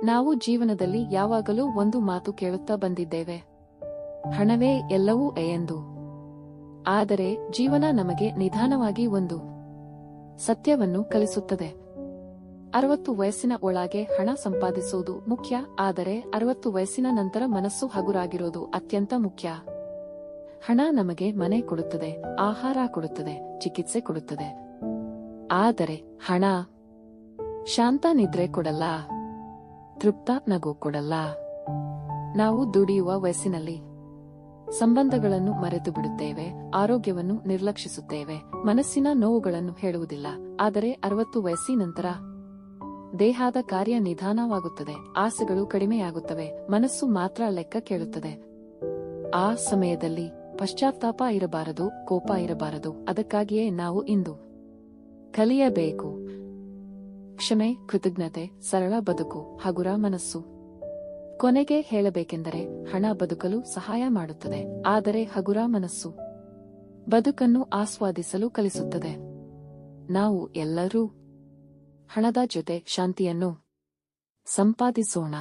ನಾವು ಜೀವನದಲ್ಲಿ ಯಾವಾಗಲೂ ಒಂದು ಮಾತು ಕೇಳುತ್ತಾ ಬಂದಿದ್ದೇವೆ. ಹಣವೇ ಎಲ್ಲವೂ ಎಂದು. ಆದರೆ ಜೀವನ ನಮಗೆ ನಿಧಾನವಾಗಿ ಒಂದು ಸತ್ಯವನ್ನು ಕಲಿಸುತ್ತದೆ. 60 ವಯಸ್ಸಿನ ಒಳಗೆ ಹಣ ಸಂಪಾದಿಸುವುದು ಮುಖ್ಯ, ಆದರೆ 60 ವಯಸ್ಸಿನ ನಂತರ ಮನಸ್ಸು ಹಗುರಾಗಿರೋದು ಅತ್ಯಂತ ಮುಖ್ಯ. ಹಣ ನಮಗೆ ಮನೆ ಕೊಡುತ್ತದೆ, ಆಹಾರ ಕೊಡುತ್ತದೆ, ಚಿಕಿತ್ಸೆ ಕೊಡುತ್ತದೆ. ಆದರೆ ಹಣ ಶಾಂತ ನಿದ್ರೆ ಕೊಡಲ್ಲ, ತೃಪ್ತ ನಗು ಕೊಡಲ್ಲ. ನಾವು ದುಡಿಯುವ ವಯಸ್ಸಿನಲ್ಲಿ ಸಂಬಂಧಗಳನ್ನು ಮರೆತು ಬಿಡುತ್ತೇವೆ, ಆರೋಗ್ಯವನ್ನು ನಿರ್ಲಕ್ಷಿಸುತ್ತೇವೆ, ಮನಸ್ಸಿನ ನೋವುಗಳನ್ನು ಹೇಳುವುದಿಲ್ಲ. ಆದರೆ 60 ವಯಸ್ಸಿನ ನಂತರ ದೇಹದ ಕಾರ್ಯ ನಿಧಾನವಾಗುತ್ತದೆ, ಆಸೆಗಳು ಕಡಿಮೆಯಾಗುತ್ತವೆ, ಮನಸ್ಸು ಮಾತ್ರ ಲೆಕ್ಕ ಕೇಳುತ್ತದೆ. ಆ ಸಮಯದಲ್ಲಿ ಪಶ್ಚಾತ್ತಾಪ ಇರಬಾರದು, ಕೋಪ ಇರಬಾರದು. ಅದಕ್ಕಾಗಿಯೇ ನಾವು ಇಂದು ಕಲಿಯಬೇಕು ಕ್ಷಮೆ, ಕೃತಜ್ಞತೆ, ಸರಳ ಬದುಕು, ಹಗುರ ಮನಸ್ಸು. ಕೊನೆಗೆ ಹೇಳಬೇಕೆಂದರೆ ಹಣ ಬದುಕಲು ಸಹಾಯ ಮಾಡುತ್ತದೆ, ಆದರೆ ಹಗುರ ಮನಸ್ಸು ಬದುಕನ್ನು ಆಸ್ವಾದಿಸಲು ಕಲಿಸುತ್ತದೆ. ನಾವು ಎಲ್ಲರೂ ಹಣದ ಜೊತೆ ಶಾಂತಿಯನ್ನು ಸಂಪಾದಿಸೋಣ.